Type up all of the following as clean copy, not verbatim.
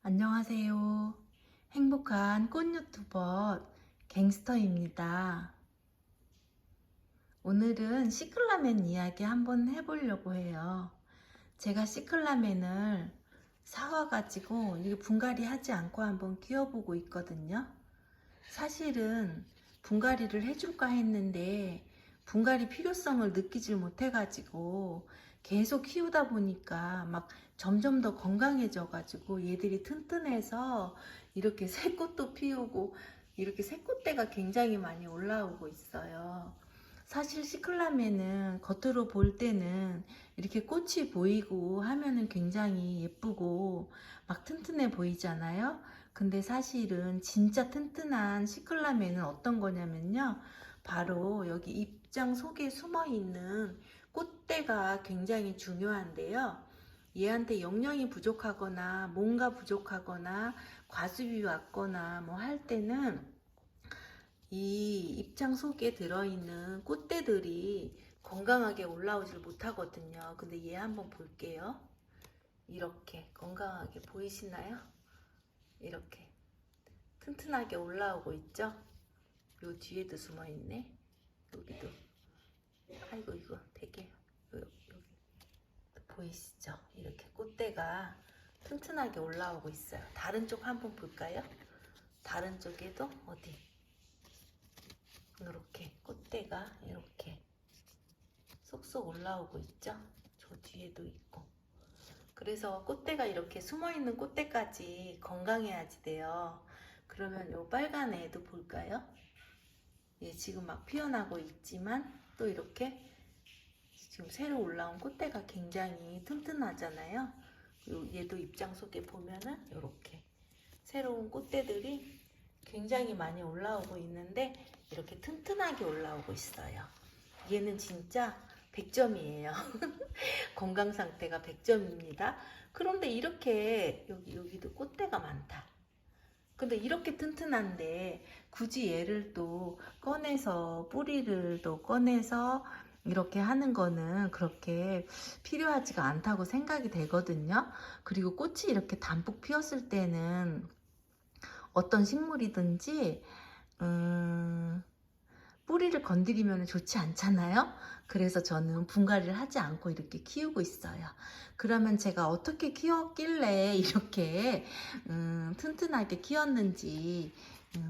안녕하세요. 행복한 꽃 유튜버 갱스터입니다. 오늘은 시클라멘 이야기 한번 해보려고 해요. 제가 시클라멘을 사와가지고 이게 분갈이 하지 않고 한번 키워보고 있거든요. 사실은 분갈이를 해줄까 했는데 분갈이 필요성을 느끼질 못해가지고 계속 키우다 보니까 막 점점 더 건강해져 가지고 얘들이 튼튼해서 이렇게 새꽃도 피우고 이렇게 새꽃대가 굉장히 많이 올라오고 있어요. 사실 시클라멘은 겉으로 볼 때는 이렇게 꽃이 보이고 하면은 굉장히 예쁘고 막 튼튼해 보이잖아요. 근데 사실은 진짜 튼튼한 시클라멘은 어떤 거냐면요, 바로 여기 잎장 속에 숨어 있는 꽃대가 굉장히 중요한데요. 얘한테 영양이 부족하거나 뭔가 부족하거나 과습이 왔거나 뭐 할 때는 이 잎장 속에 들어있는 꽃대들이 건강하게 올라오질 못하거든요. 근데 얘 한번 볼게요. 이렇게 건강하게 보이시나요? 이렇게 튼튼하게 올라오고 있죠? 요 뒤에도 숨어 있네. 여기도. 아이고 이거 되게 여기 보이시죠? 이렇게 꽃대가 튼튼하게 올라오고 있어요. 다른 쪽 한번 볼까요? 다른 쪽에도 어디 이렇게 꽃대가 이렇게 쏙쏙 올라오고 있죠? 저 뒤에도 있고. 그래서 꽃대가 이렇게 숨어있는 꽃대까지 건강해야지 돼요. 그러면 요 빨간 애도 볼까요? 얘 지금 막 피어나고 있지만 또 이렇게 지금 새로 올라온 꽃대가 굉장히 튼튼하잖아요. 얘도 입장 속에 보면은 이렇게 새로운 꽃대들이 굉장히 많이 올라오고 있는데 이렇게 튼튼하게 올라오고 있어요. 얘는 진짜 100점이에요. 건강 상태가 100점입니다. 그런데 이렇게 여기도 꽃대가 많다. 근데 이렇게 튼튼한데 굳이 얘를 또 꺼내서 뿌리를 또 꺼내서 이렇게 하는 거는 그렇게 필요하지가 않다고 생각이 되거든요. 그리고 꽃이 이렇게 담뿍 피었을 때는 어떤 식물이든지 뿌리를 건드리면 좋지 않잖아요. 그래서 저는 분갈이를 하지 않고 이렇게 키우고 있어요. 그러면 제가 어떻게 키웠길래 이렇게 튼튼하게 키웠는지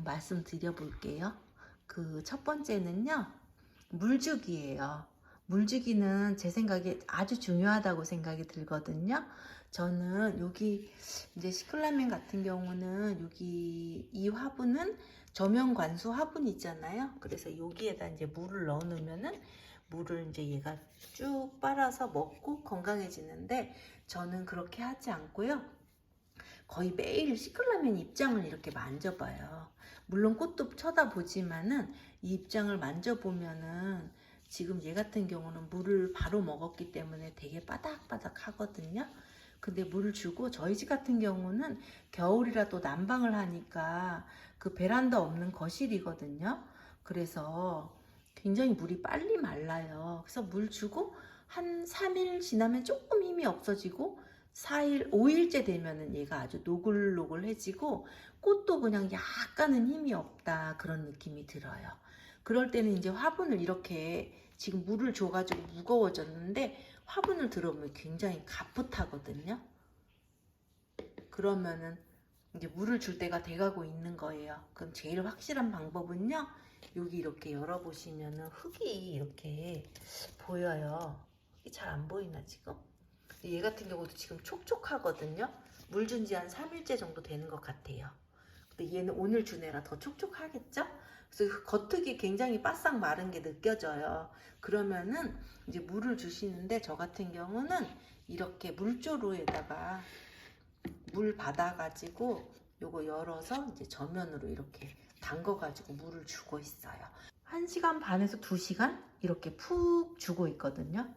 말씀드려 볼게요. 그 첫 번째는요, 물주기예요. 물주기는 제 생각에 아주 중요하다고 생각이 들거든요. 저는 여기 이제 시클라멘 같은 경우는 여기 이 화분은 저면 관수 화분 있잖아요. 그래서 여기에다 이제 물을 넣어 놓으면은 물을 이제 얘가 쭉 빨아서 먹고 건강해지는데, 저는 그렇게 하지 않고요. 거의 매일 시클라멘 입장을 이렇게 만져봐요. 물론 꽃도 쳐다보지만은 이 입장을 만져보면은 지금 얘 같은 경우는 물을 바로 먹었기 때문에 되게 바닥바닥 하거든요. 근데 물을 주고, 저희 집 같은 경우는 겨울이라도 난방을 하니까 그 베란다 없는 거실이거든요. 그래서 굉장히 물이 빨리 말라요. 그래서 물 주고 한 3일 지나면 조금 힘이 없어지고 4일, 5일째 되면은 얘가 아주 노글노글해지고 꽃도 그냥 약간은 힘이 없다, 그런 느낌이 들어요. 그럴 때는 이제 화분을 이렇게 지금 물을 줘가지고 무거워졌는데 화분을 들어보면 굉장히 가풋하거든요. 그러면은 이제 물을 줄 때가 돼가고 있는 거예요. 그럼 제일 확실한 방법은요, 여기 이렇게 열어보시면은 흙이 이렇게 보여요. 잘 안 보이나 지금? 얘 같은 경우도 지금 촉촉하거든요. 물 준 지 한 3일째 정도 되는 것 같아요. 근데 얘는 오늘 준 애라 더 촉촉하겠죠? 그래서 겉흙이 굉장히 바싹 마른 게 느껴져요. 그러면은 이제 물을 주시는데, 저 같은 경우는 이렇게 물조루에다가 물 받아가지고 요거 열어서 이제 저면으로 이렇게 담궈가지고 물을 주고 있어요. 1시간 반에서 2시간 이렇게 푹 주고 있거든요.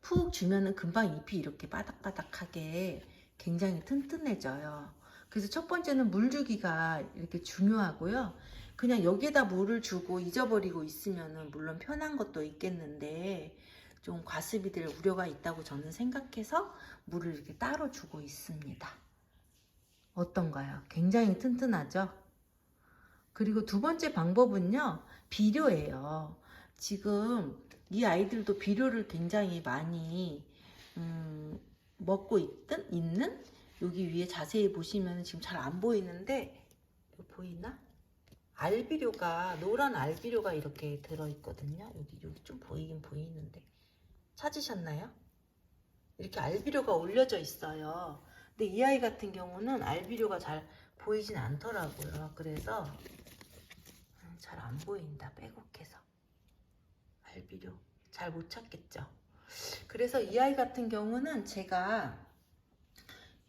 푹 주면은 금방 잎이 이렇게 바닥바닥하게 굉장히 튼튼해져요. 그래서 첫 번째는 물 주기가 이렇게 중요하고요. 그냥 여기에다 물을 주고 잊어버리고 있으면은 물론 편한 것도 있겠는데 좀 과습이 될 우려가 있다고 저는 생각해서 물을 이렇게 따로 주고 있습니다. 어떤가요? 굉장히 튼튼하죠? 그리고 두 번째 방법은요, 비료예요. 지금 이 아이들도 비료를 굉장히 많이 먹고 있는 여기 위에 자세히 보시면 지금 잘 안 보이는데, 이거 보이나? 알비료가, 노란 알비료가 이렇게 들어있거든요. 여기 좀 보이긴 보이는데 찾으셨나요? 이렇게 알비료가 올려져 있어요. 근데 이 아이 같은 경우는 알비료가 잘 보이진 않더라고요. 그래서 잘 안 보인다, 빼곡해서. 알비료 잘 못 찾겠죠. 그래서 이 아이 같은 경우는 제가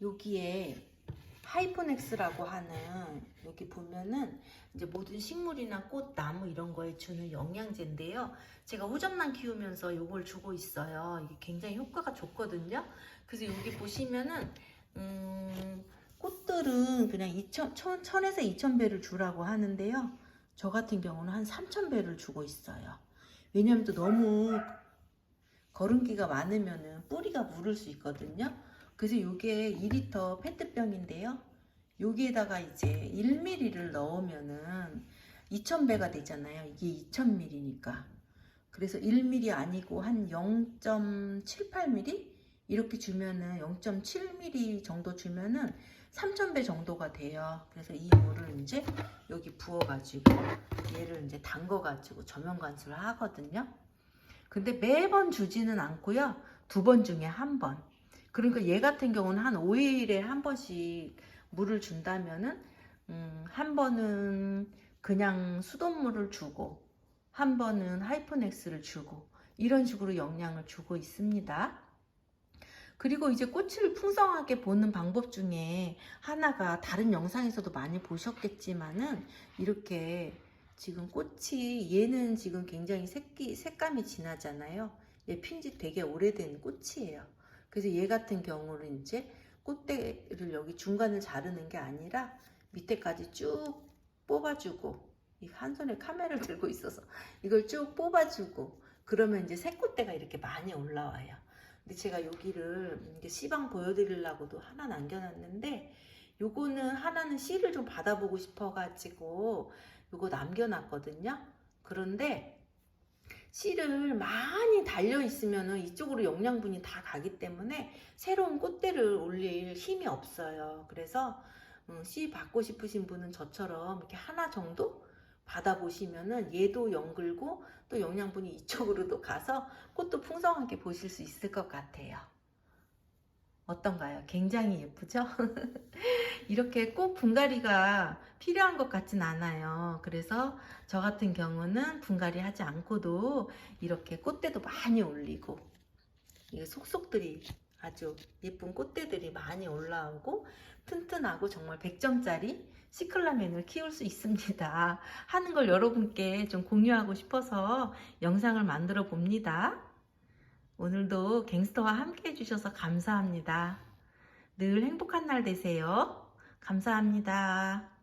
여기에 하이포넥스라고 하는, 여기 보면은 이제 모든 식물이나 꽃, 나무 이런 거에 주는 영양제인데요. 제가 호접란 키우면서 이걸 주고 있어요. 이게 굉장히 효과가 좋거든요. 그래서 여기 보시면은 꽃들은 그냥 1000에서 2000배를 주라고 하는데요. 저 같은 경우는 한 3000배를 주고 있어요. 왜냐면 또 너무 거름기가 많으면은 뿌리가 무를 수 있거든요. 그래서 이게 2리터 페트병인데요. 여기에다가 이제 1ml를 넣으면은 2000배가 되잖아요. 이게 2000ml니까. 그래서 1ml 아니고 한 0.78ml 이렇게 주면은 0.7ml 정도 주면은 3000배 정도가 돼요. 그래서 이 물을 이제 여기 부어가지고 얘를 이제 담궈가지고 저면 관수를 하거든요. 근데 매번 주지는 않고요. 2번 중에 1번. 그러니까 얘 같은 경우는 한 5일에 한 번씩 물을 준다면은 한 번은 그냥 수돗물을 주고 한 번은 하이퍼넥스를 주고 이런 식으로 영양을 주고 있습니다. 그리고 이제 꽃을 풍성하게 보는 방법 중에 하나가, 다른 영상에서도 많이 보셨겠지만은 이렇게 지금 꽃이, 얘는 지금 굉장히 색감이 진하잖아요. 얘 핀지 되게 오래된 꽃이에요. 그래서 얘 같은 경우는 이제 꽃대를 여기 중간을 자르는 게 아니라 밑에까지 쭉 뽑아주고, 이 한 손에 카메라를 들고 있어서 이걸 쭉 뽑아주고, 그러면 이제 새 꽃대가 이렇게 많이 올라와요. 근데 제가 여기를 씨방 보여드리려고도 하나 남겨놨는데, 요거는 하나는 씨를 좀 받아보고 싶어가지고 요거 남겨놨거든요. 그런데 씨를 많이 달려있으면 이쪽으로 영양분이 다 가기 때문에 새로운 꽃대를 올릴 힘이 없어요. 그래서 씨 받고 싶으신 분은 저처럼 이렇게 하나 정도 받아보시면은 얘도 연글고 또 영양분이 이쪽으로도 가서 꽃도 풍성하게 보실 수 있을 것 같아요. 어떤가요? 굉장히 예쁘죠? 이렇게 꼭 분갈이가 필요한 것 같진 않아요. 그래서 저 같은 경우는 분갈이 하지 않고도 이렇게 꽃대도 많이 올리고, 이게 속속들이 아주 예쁜 꽃대들이 많이 올라오고 튼튼하고 정말 100점짜리 시클라멘을 키울 수 있습니다 하는 걸 여러분께 좀 공유하고 싶어서 영상을 만들어 봅니다. 오늘도 갱스터와 함께 해주셔서 감사합니다. 늘 행복한 날 되세요. 감사합니다.